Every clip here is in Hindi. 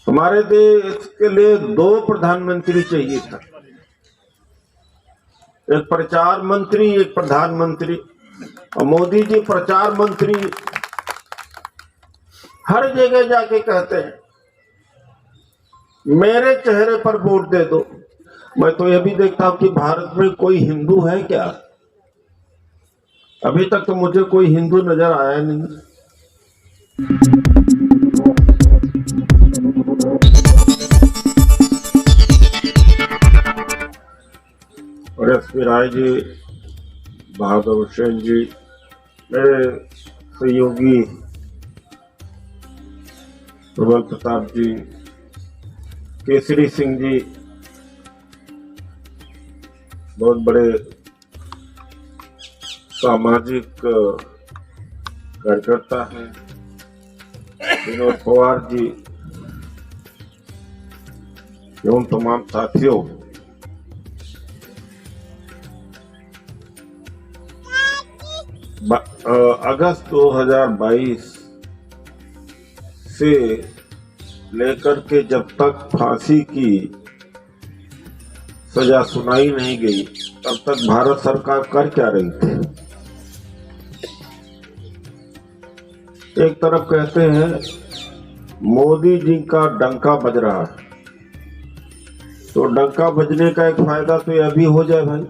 हमारे देश के लिए दो प्रधानमंत्री चाहिए था, एक प्रचार मंत्री, एक प्रधानमंत्री। और मोदी जी प्रचार मंत्री हर जगह जाके कहते हैं मेरे चेहरे पर वोट दे दो। मैं तो यह भी देखता हूं कि भारत में कोई हिंदू है क्या? अभी तक तो मुझे कोई हिंदू नजर आया नहीं। और एस.पी. राय जी, बहादुर हुसैन जी, मेरे सहयोगी प्रबल प्रताप जी, केसरी सिंह जी, बहुत बड़े सामाजिक कार्यकर्ता हैं, विनोद पवार जी एवं तमाम साथियों, अगस्त 2022 से लेकर के जब तक फांसी की सजा सुनाई नहीं गई तब तक भारत सरकार कर क्या रही थी? एक तरफ कहते हैं मोदी जी का डंका बज रहा है, तो डंका बजने का एक फायदा तो यह भी हो जाए भाई,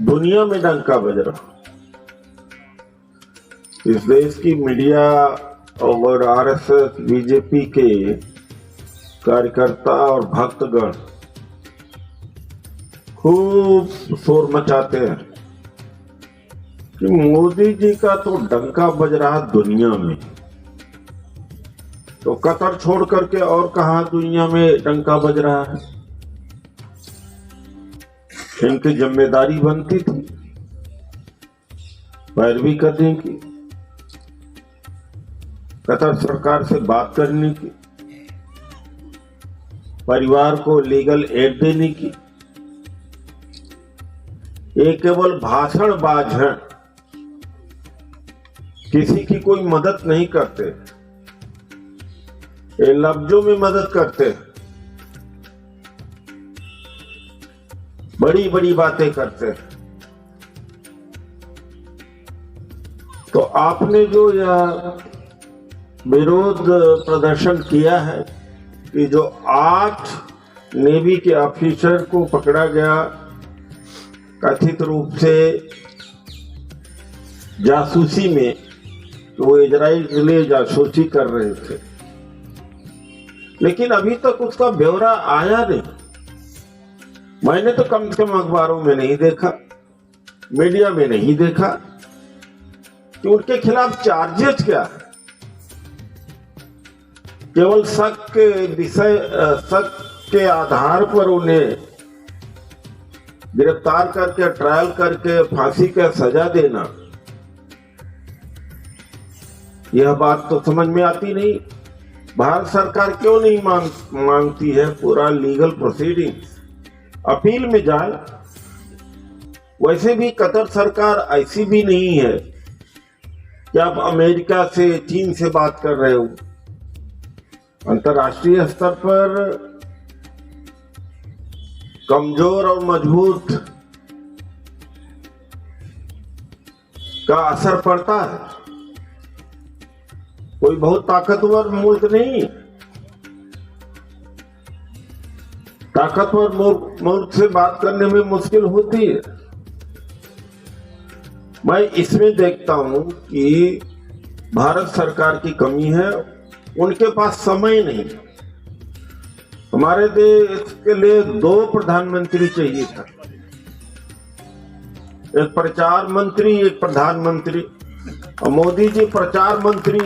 दुनिया में डंका बज रहा। इस देश की मीडिया और आरएसएस, बीजेपी के कार्यकर्ता और भक्तगण खूब शोर मचाते हैं कि मोदी जी का तो डंका बज रहा दुनिया में, तो कतर छोड़ करके और कहां दुनिया में डंका बज रहा है? इनकी जिम्मेदारी बनती थी पैरवी करने की, कतर सरकार से बात करने की, परिवार को लीगल एड देने की। ये केवल भाषणबाज हैं, किसी की कोई मदद नहीं करते, ये लफ्जों में मदद करते हैं, बड़ी बड़ी बातें करते हैं। तो आपने जो यह विरोध प्रदर्शन किया है कि जो 8 नेवी के ऑफिसर को पकड़ा गया कथित रूप से जासूसी में, तो वो इजराइल के लिए जासूसी कर रहे थे, लेकिन अभी तक उसका ब्यौरा आया नहीं। मैंने तो कम से कम अखबारों में नहीं देखा, मीडिया में नहीं देखा कि उनके खिलाफ चार्जेस क्या है। केवल शक के आधार पर उन्हें गिरफ्तार करके ट्रायल करके फांसी का सजा देना, यह बात तो समझ में आती नहीं। भारत सरकार क्यों नहीं मांगती है पूरा लीगल प्रोसीडिंग, अपील में जाए? वैसे भी कतर सरकार ऐसी भी नहीं है कि आप अमेरिका से, चीन से बात कर रहे हो। अंतर्राष्ट्रीय स्तर पर कमजोर और मजबूत का असर पड़ता है, कोई बहुत ताकतवर मुल्क नहीं। ताकतवर मुल्क से बात करने में मुश्किल होती है। मैं इसमें देखता हूं कि भारत सरकार की कमी है, उनके पास समय नहीं। हमारे देश के लिए दो प्रधानमंत्री चाहिए था, एक प्रचार मंत्री, एक प्रधानमंत्री। और मोदी जी प्रचार मंत्री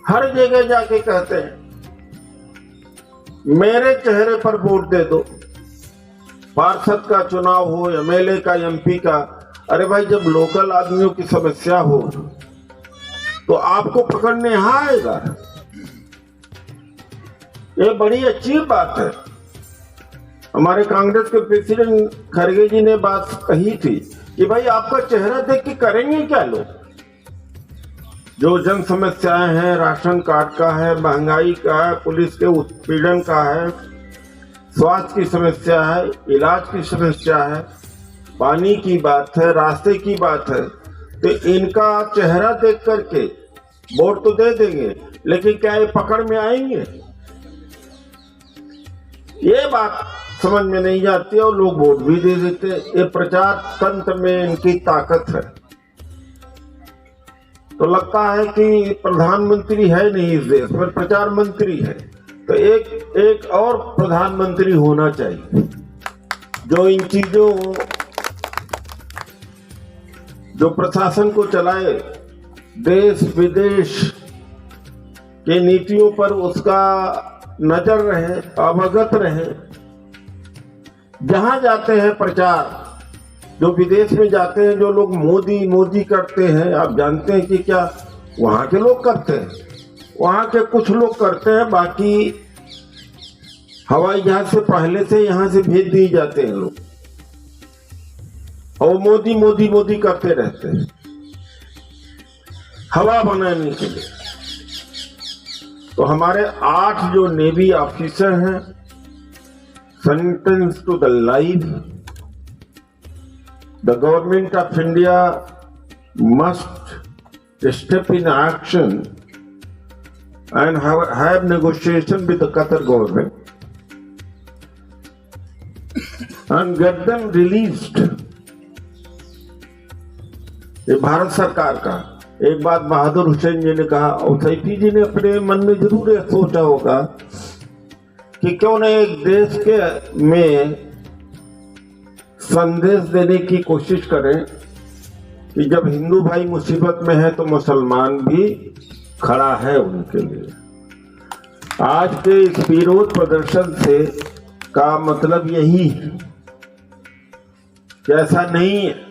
हर जगह जाके कहते हैं मेरे चेहरे पर वोट दे दो, पार्षद का चुनाव हो, एमएलए का, एमपी का। अरे भाई, जब लोकल आदमियों की समस्या हो तो आपको पकड़ने यहाँ आएगा। ये बड़ी अच्छी बात है। हमारे कांग्रेस के प्रेसिडेंट खड़गे जी ने बात कही थी कि भाई आपका चेहरा देख के करेंगे क्या लोग? जो जन समस्याएं हैं, राशन कार्ड का है, महंगाई का है, पुलिस के उत्पीड़न का है, स्वास्थ्य की समस्या है, इलाज की समस्या है, पानी की बात है, रास्ते की बात है, तो इनका चेहरा देख करके वोट तो दे देंगे, लेकिन क्या ये पकड़ में आएंगे? ये बात समझ में नहीं जाती और लोग वोट भी दे देते। ये प्रचार तंत्र में इनकी ताकत है। तो लगता है कि प्रधानमंत्री है नहीं इस देश में, प्रचार मंत्री है। तो एक और प्रधानमंत्री होना चाहिए जो इन चीजों, जो प्रशासन को चलाए, देश विदेश के नीतियों पर उसका नजर रहे, अवगत रहे। जहां जाते हैं प्रचार, जो विदेश में जाते हैं, जो लोग मोदी मोदी करते हैं, आप जानते हैं कि क्या वहां के लोग करते हैं? वहां के कुछ लोग करते हैं, बाकी हवाई जहाज से पहले से यहां से भेज दिए जाते हैं लोग, और मोदी मोदी मोदी करते रहते हैं हवा बनाने के लिए। तो हमारे 8 जो नेवी ऑफिसर हैं, sentence to the life, the government of India must step in action and have negotiation with the Qatar government and get them released. ये भारत सरकार का। एक बात बहादुर हुसैन जी ने कहा, और सैफी जी ने अपने मन में जरूर यह सोचा होगा कि क्यों न एक देश के में संदेश देने की कोशिश करें कि जब हिंदू भाई मुसीबत में है तो मुसलमान भी खड़ा है उनके लिए। आज के इस विरोध प्रदर्शन से का मतलब यही है कि ऐसा नहीं है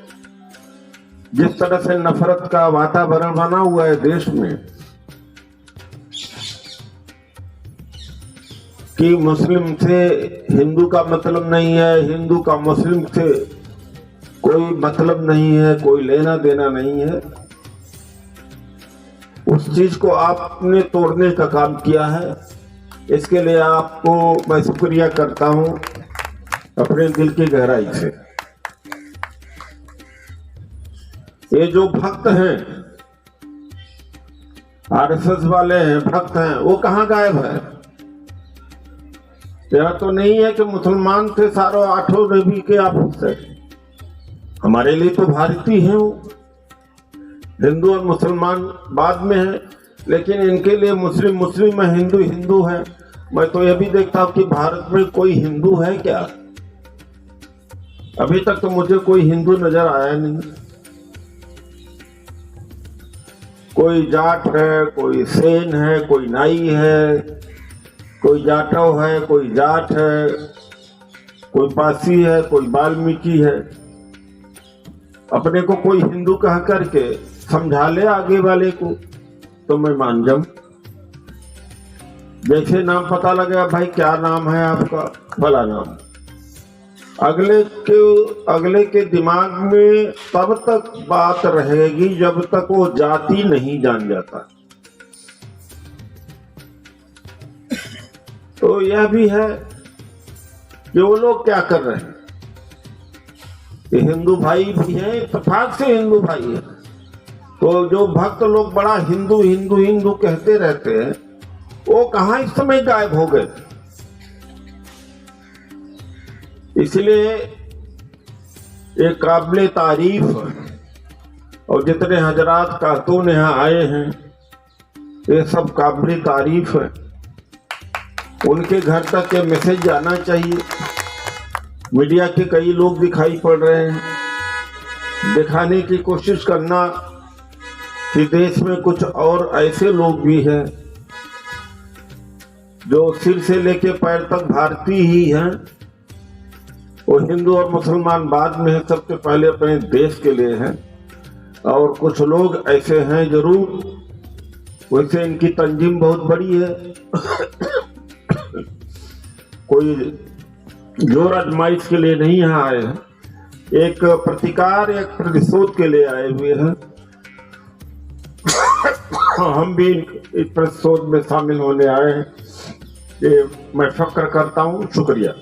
जिस तरह से नफरत का वातावरण बना हुआ है देश में, कि मुस्लिम से हिंदू का मतलब नहीं है, हिंदू का मुस्लिम से कोई मतलब नहीं है, कोई लेना देना नहीं है। उस चीज को आपने तोड़ने का काम किया है। इसके लिए आपको मैं शुक्रिया करता हूं अपने दिल की गहराई से। ये जो भक्त हैं, आरएसएस वाले हैं, भक्त हैं, वो कहां गायब है? यह तो नहीं है कि मुसलमान थे सारों 8 नेवी के ऑफिसर। हमारे लिए तो भारतीय हैं वो, हिंदू और मुसलमान बाद में है, लेकिन इनके लिए मुस्लिम मुस्लिम है, हिंदू हिंदू है। मैं तो यह भी देखता हूं कि भारत में कोई हिंदू है क्या? अभी तक तो मुझे कोई हिंदू नजर आया नहीं। कोई जाट है, कोई सेन है, कोई नाई है, कोई जाटव है, कोई जाट है, कोई पासी है, कोई वाल्मीकि है। अपने को कोई हिंदू कह करके समझा ले आगे वाले को तो मैं मान जाऊं। जैसे नाम पता लगा, भाई क्या नाम है आपका? भला नाम। अगले के दिमाग में तब तक बात रहेगी जब तक वो जाति नहीं जान जाता। तो यह भी है कि वो लोग क्या कर रहे हैं। ये हिंदू भाई भी हैं, इत्तेफाक से हिंदू भाई है। तो जो भक्त लोग बड़ा हिंदू हिंदू हिंदू कहते रहते हैं, वो कहां इस समय गायब हो गए? इसलिए एक काबिल तारीफ, और जितने हजरात खातून यहाँ आए हैं ये सब काबिल तारीफ है। उनके घर तक ये मैसेज जाना चाहिए। मीडिया के कई लोग दिखाई पड़ रहे हैं, दिखाने की कोशिश करना कि देश में कुछ और ऐसे लोग भी हैं जो सिर से लेके पैर तक भारतीय ही हैं। वो हिंदू और मुसलमान बाद में है, सबसे पहले अपने देश के लिए हैं। और कुछ लोग ऐसे हैं जरूर, वैसे इनकी तंजीम बहुत बड़ी है। कोई जोर आजमाइश के लिए नहीं यहाँ आए हैं, एक प्रतिकार, एक प्रतिशोध के लिए आए हुए हैं। हम भी इस प्रतिशोध में शामिल होने आए हैं। ये मैं फक्र करता हूँ। शुक्रिया।